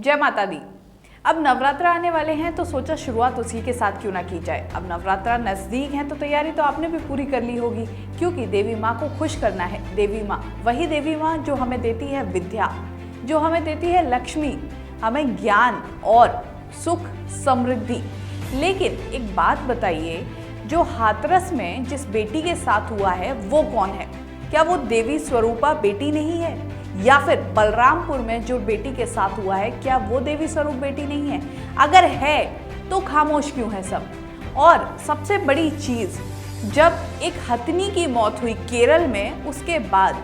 जय माता दी। अब नवरात्र आने वाले हैं तो सोचा शुरुआत उसी के साथ क्यों ना की जाए। अब नवरात्रा नजदीक है तो तैयारी तो आपने भी पूरी कर ली होगी, क्योंकि देवी माँ को खुश करना है। देवी माँ, वही देवी माँ जो हमें देती है विद्या, जो हमें देती है लक्ष्मी, हमें ज्ञान और सुख समृद्धि। लेकिन एक बात बताइए, जो हाथरस में जिस बेटी के साथ हुआ है वो कौन है? क्या वो देवी स्वरूपा बेटी नहीं है? या फिर बलरामपुर में जो बेटी के साथ हुआ है, क्या वो देवी स्वरूप बेटी नहीं है? अगर है तो खामोश क्यों है सब? और सबसे बड़ी चीज, जब एक हथनी की मौत हुई केरल में, उसके बाद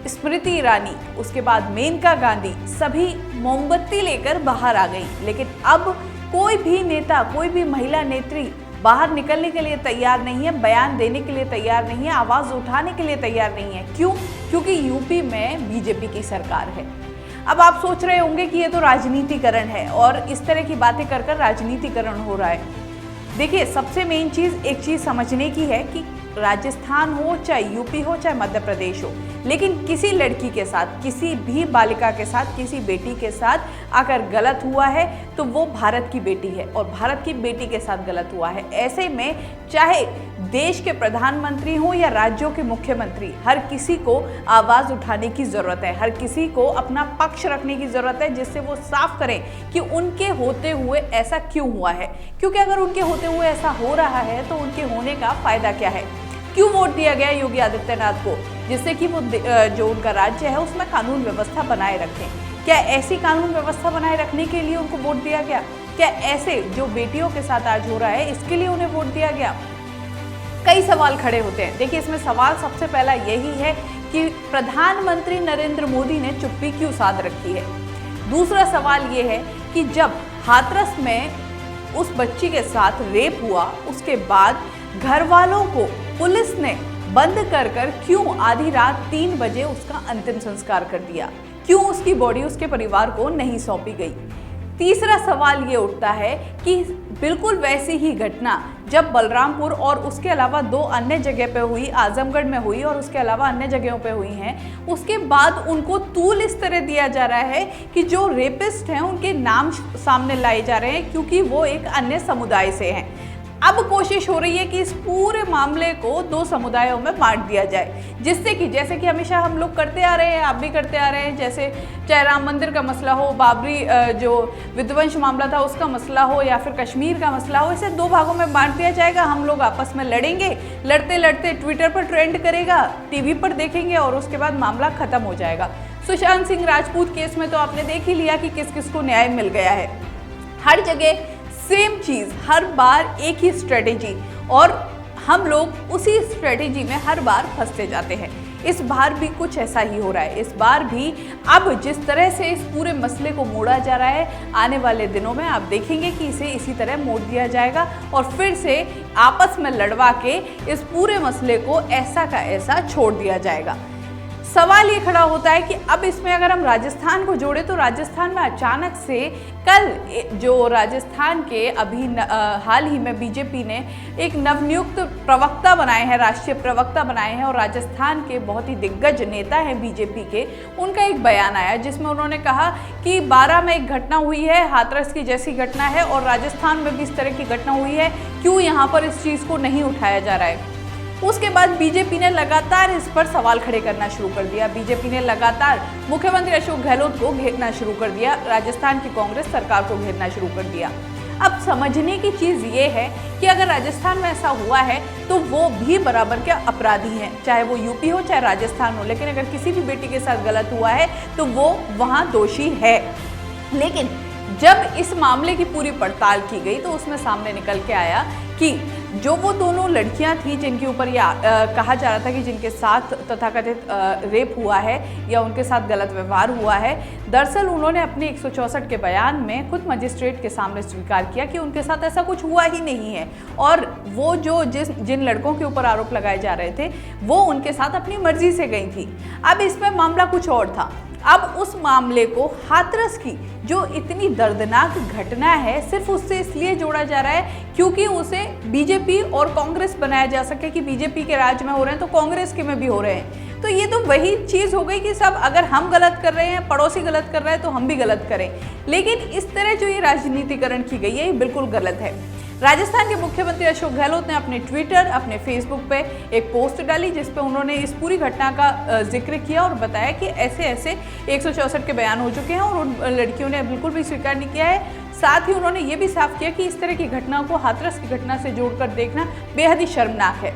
स्मृति ईरानी, उसके बाद मेनका गांधी, सभी मोमबत्ती लेकर बाहर आ गई। लेकिन अब कोई भी नेता, कोई भी महिला नेत्री बाहर निकलने के लिए तैयार नहीं है, बयान देने के लिए तैयार नहीं है, आवाज उठाने के लिए तैयार नहीं है। क्यों? क्योंकि यूपी में बीजेपी की सरकार है। अब आप सोच रहे होंगे कि ये तो राजनीतिकरण है और इस तरह की बातें कर कर राजनीतिकरण हो रहा है। देखिए, सबसे मेन चीज, एक चीज समझने की है कि राजस्थान हो, चाहे यूपी हो, चाहे मध्य प्रदेश हो, लेकिन किसी लड़की के साथ, किसी भी बालिका के साथ, किसी बेटी के साथ अगर गलत हुआ है तो वो भारत की बेटी है और भारत की बेटी के साथ गलत हुआ है। ऐसे में चाहे देश के प्रधानमंत्री हो या राज्यों के मुख्यमंत्री, हर किसी को आवाज उठाने की जरूरत है, हर किसी को अपना पक्ष रखने की जरूरत है, जिससे वो साफ करें कि उनके होते हुए ऐसा क्यों हुआ है। क्योंकि अगर उनके होते हुए ऐसा हो रहा है तो उनके होने का फायदा क्या है? क्यों वोट दिया गया योगी आदित्यनाथ को, जिससे कि वो जो उनका राज्य है उसमें कानून व्यवस्था बनाए रखें? क्या ऐसी कानून व्यवस्था बनाए रखने के लिए उनको वोट दिया गया? क्या ऐसे जो बेटियों के साथ आज हो रहा है इसके लिए उन्हें वोट दिया गया? कई सवाल खड़े होते हैं। देखिए, इसमें सवाल सबसे पहला यही है कि प्रधानमंत्री नरेंद्र मोदी ने चुप्पी क्यों साध रखी है। दूसरा सवाल ये है कि जब हाथरस में उस बच्ची के साथ रेप हुआ, उसके बाद घर वालों को पुलिस ने बंद कर कर क्यों आधी रात 3 बजे उसका अंतिम संस्कार कर दिया? क्यों उसकी बॉडी उसके परिवार को नहीं सौंपी गई? तीसरा सवाल ये उठता है कि बिल्कुल वैसी ही घटना जब बलरामपुर और उसके अलावा 2 अन्य जगह पे हुई, आजमगढ़ में हुई और उसके अलावा अन्य जगहों पे हुई हैं, उसके बाद उनको तूल इस तरह दिया जा रहा है कि जो रेपिस्ट हैं उनके नाम सामने लाए जा रहे हैं क्योंकि वो एक अन्य समुदाय से हैं। अब कोशिश हो रही है कि इस पूरे मामले को 2 समुदायों में बांट दिया जाए, जिससे कि जैसे कि हमेशा हम लोग करते आ रहे हैं, आप भी करते आ रहे हैं, जैसे चाहे राम मंदिर का मसला हो, बाबरी जो विध्वंस मामला था उसका मसला हो, या फिर कश्मीर का मसला हो, इसे 2 भागों में बांट दिया जाएगा। हम लोग आपस में लड़ेंगे, लड़ते लड़ते ट्विटर पर ट्रेंड करेगा, टीवी पर देखेंगे और उसके बाद मामला खत्म हो जाएगा। सुशांत सिंह राजपूत केस में तो आपने देख ही लिया कि किस किस को न्याय मिल गया है। हर जगह सेम चीज, हर बार एक ही स्ट्रेटेजी, और हम लोग उसी स्ट्रेटेजी में हर बार फंसते जाते हैं। इस बार भी कुछ ऐसा ही हो रहा है। इस बार भी अब जिस तरह से इस पूरे मसले को मोड़ा जा रहा है, आने वाले दिनों में आप देखेंगे कि इसे इसी तरह मोड़ दिया जाएगा और फिर से आपस में लड़वा के इस पूरे मसले को ऐसा का ऐसा छोड़ दिया जाएगा। सवाल ये खड़ा होता है कि अब इसमें अगर हम राजस्थान को जोड़े तो राजस्थान में अचानक से कल जो राजस्थान के अभी हाल ही में बीजेपी ने एक नवनियुक्त प्रवक्ता बनाए हैं, राष्ट्रीय प्रवक्ता बनाए हैं, और राजस्थान के बहुत ही दिग्गज नेता हैं बीजेपी के, उनका एक बयान आया जिसमें उन्होंने कहा कि 12 में एक घटना हुई है, हाथरस की जैसी घटना है और राजस्थान में भी इस तरह की घटना हुई है, क्यों यहाँ पर इस चीज़ को नहीं उठाया जा रहा है। उसके बाद बीजेपी ने लगातार इस पर सवाल खड़े करना शुरू कर दिया। बीजेपी ने लगातार मुख्यमंत्री अशोक गहलोत को घेरना शुरू कर दिया, राजस्थान की कांग्रेस सरकार को घेरना शुरू कर दिया। अब समझने की चीज ये है कि अगर राजस्थान में ऐसा हुआ है तो वो भी बराबर के अपराधी हैं, चाहे वो यूपी हो चाहे राजस्थान हो। लेकिन अगर किसी भी बेटी के साथ गलत हुआ है तो वो वहां दोषी है। लेकिन जब इस मामले की पूरी पड़ताल की गई तो उसमें सामने निकल के आया कि जो वो दोनों लड़कियां थी जिनके ऊपर कहा जा रहा था कि जिनके साथ तथाकथित रेप हुआ है या उनके साथ गलत व्यवहार हुआ है, दरअसल उन्होंने अपने 164 के बयान में खुद मजिस्ट्रेट के सामने स्वीकार किया कि उनके साथ ऐसा कुछ हुआ ही नहीं है, और वो जिन लड़कों के ऊपर आरोप लगाए जा रहे थे वो उनके साथ अपनी मर्जी से गई थी। अब इसमें मामला कुछ और था। अब उस मामले को हाथरस की जो इतनी दर्दनाक घटना है सिर्फ उससे इसलिए जोड़ा जा रहा है क्योंकि उसे बीजेपी और कांग्रेस बनाया जा सके कि बीजेपी के राज में हो रहे हैं तो कांग्रेस के में भी हो रहे हैं। तो ये तो वही चीज़ हो गई कि सब अगर हम गलत कर रहे हैं, पड़ोसी गलत कर रहा है तो हम भी गलत करें। लेकिन इस तरह जो ये राजनीतिकरण की गई है ये बिल्कुल गलत है। राजस्थान के मुख्यमंत्री अशोक गहलोत ने अपने ट्विटर, अपने फेसबुक पे एक पोस्ट डाली जिस पे उन्होंने इस पूरी घटना का जिक्र किया और बताया कि ऐसे ऐसे 164 के बयान हो चुके हैं और उन लड़कियों ने बिल्कुल भी स्वीकार नहीं किया है। साथ ही उन्होंने ये भी साफ किया कि इस तरह की घटना को हाथरस की घटना से जोड़कर देखना बेहद ही शर्मनाक है।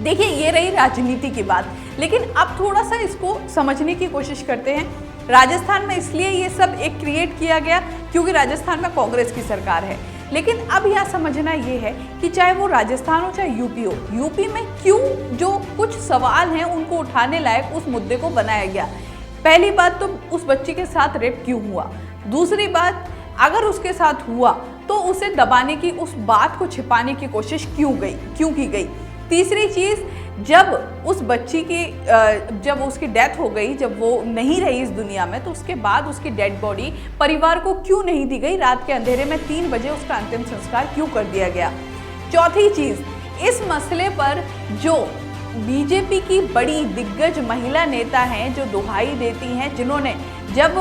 देखिए, ये रही राजनीति की बात, लेकिन अब थोड़ा सा इसको समझने की कोशिश करते हैं। राजस्थान में इसलिए ये सब एक क्रिएट किया गया क्योंकि राजस्थान में कांग्रेस की सरकार है। लेकिन अब यह समझना ये है कि चाहे वो राजस्थान हो चाहे यूपी हो, यूपी में क्यों जो कुछ सवाल हैं उनको उठाने लायक उस मुद्दे को बनाया गया। पहली बात तो उस बच्ची के साथ रेप क्यों हुआ, दूसरी बात अगर उसके साथ हुआ तो उसे दबाने की, उस बात को छिपाने की कोशिश क्यों की गई, तीसरी चीज़ जब उस बच्ची की जब उसकी डेथ हो गई, जब वो नहीं रही इस दुनिया में, तो उसके बाद उसकी डेड बॉडी परिवार को क्यों नहीं दी गई, रात के अंधेरे में 3 बजे उसका अंतिम संस्कार क्यों कर दिया गया। चौथी चीज़, इस मसले पर जो बीजेपी की बड़ी दिग्गज महिला नेता हैं जो दुहाई देती हैं, जिन्होंने जब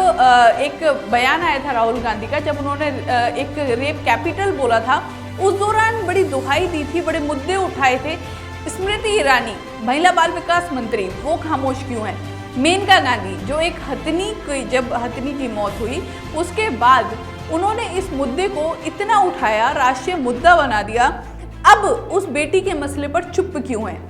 एक बयान आया था राहुल गांधी का, जब उन्होंने एक रेप कैपिटल बोला था, उस दौरान बड़ी दुहाई दी थी, बड़े मुद्दे उठाए थे। स्मृति ईरानी, महिला बाल विकास मंत्री, वो खामोश क्यों हैं। मेनका गांधी, जो एक जब हथनी की मौत हुई उसके बाद उन्होंने इस मुद्दे को इतना उठाया, राष्ट्रीय मुद्दा बना दिया, अब उस बेटी के मसले पर चुप क्यों हैं।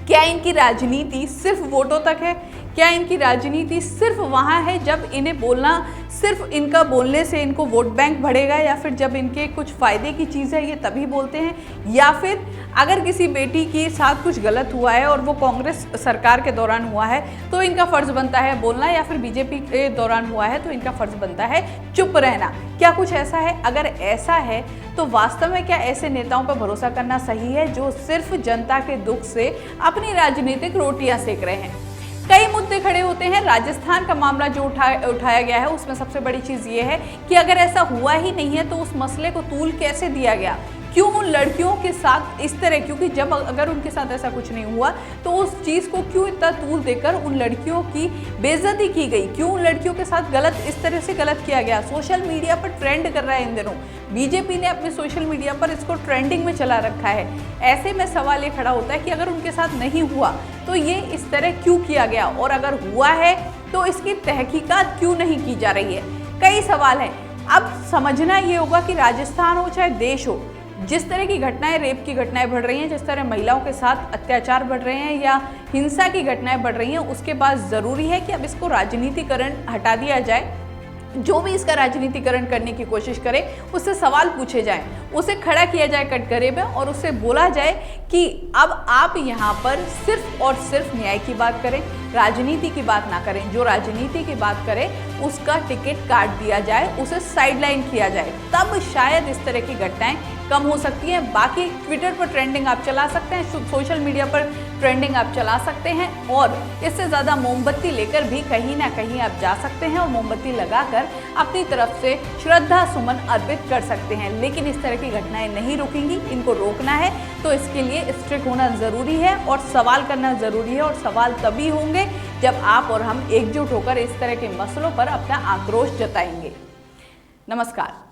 क्या इनकी राजनीति सिर्फ वोटों तक है? क्या इनकी राजनीति सिर्फ वहाँ है जब इन्हें बोलना, सिर्फ इनका बोलने से इनको वोट बैंक बढ़ेगा, या फिर जब इनके कुछ फ़ायदे की चीज़ है ये तभी बोलते हैं, या फिर अगर किसी बेटी के साथ कुछ गलत हुआ है और वो कांग्रेस सरकार के दौरान हुआ है तो इनका फ़र्ज़ बनता है बोलना, या फिर बीजेपी के दौरान हुआ है तो इनका फ़र्ज़ बनता है चुप रहना। क्या कुछ ऐसा है? अगर ऐसा है तो वास्तव में क्या ऐसे नेताओं पर भरोसा करना सही है जो सिर्फ जनता के दुख से अपनी राजनीतिक रोटियां सेक रहे हैं। कई मुद्दे खड़े होते हैं। राजस्थान का मामला जो उठाया गया है उसमें सबसे बड़ी चीज़ ये है कि अगर ऐसा हुआ ही नहीं है तो उस मसले को तूल कैसे दिया गया, क्यों उन लड़कियों के साथ इस तरह, क्योंकि जब अगर उनके साथ ऐसा कुछ नहीं हुआ तो उस चीज़ को क्यों इतना तूल देकर उन लड़कियों की बेइज्जती की गई, क्यों उन लड़कियों के साथ गलत इस तरह से गलत किया गया। सोशल मीडिया पर ट्रेंड कर रहा है इन दिनों, बीजेपी ने अपने सोशल मीडिया पर इसको ट्रेंडिंग में चला रखा है। ऐसे में सवाल ये खड़ा होता है कि अगर उनके साथ नहीं हुआ तो ये इस तरह क्यों किया गया, और अगर हुआ है तो इसकी तहकीकात क्यों नहीं की जा रही है। कई सवाल हैं। अब समझना ये होगा कि राजस्थान हो चाहे देश हो, जिस तरह की घटनाएं, रेप की घटनाएं बढ़ रही हैं, जिस तरह महिलाओं के साथ अत्याचार बढ़ रहे हैं या हिंसा की घटनाएं बढ़ रही हैं, उसके बाद ज़रूरी है कि अब इसको राजनीतिकरण हटा दिया जाए। जो भी इसका राजनीतिकरण करने की कोशिश करे उससे सवाल पूछे जाएं, उसे खड़ा किया जाए कटघरे में और उससे बोला जाए कि अब आप यहाँ पर सिर्फ और सिर्फ न्याय की बात करें, राजनीति की बात ना करें। जो राजनीति की बात करे उसका टिकट काट दिया जाए, उसे साइडलाइन किया जाए, तब शायद इस तरह की घटनाएं कम हो सकती हैं। बाकी ट्विटर पर ट्रेंडिंग आप चला सकते हैं, सोशल मीडिया पर ट्रेंडिंग आप चला सकते हैं, और इससे ज़्यादा मोमबत्ती लेकर भी कहीं ना कहीं आप जा सकते हैं और मोमबत्ती लगाकर अपनी तरफ से श्रद्धा सुमन अर्पित कर सकते हैं। लेकिन इस तरह की घटनाएं नहीं रुकेंगी, इनको रोकना है तो इसके लिए स्ट्रिक्ट होना ज़रूरी है और सवाल करना ज़रूरी है। और सवाल तभी होंगे जब आप और हम एकजुट होकर इस तरह के मसलों पर अपना आक्रोश जताएंगे। नमस्कार।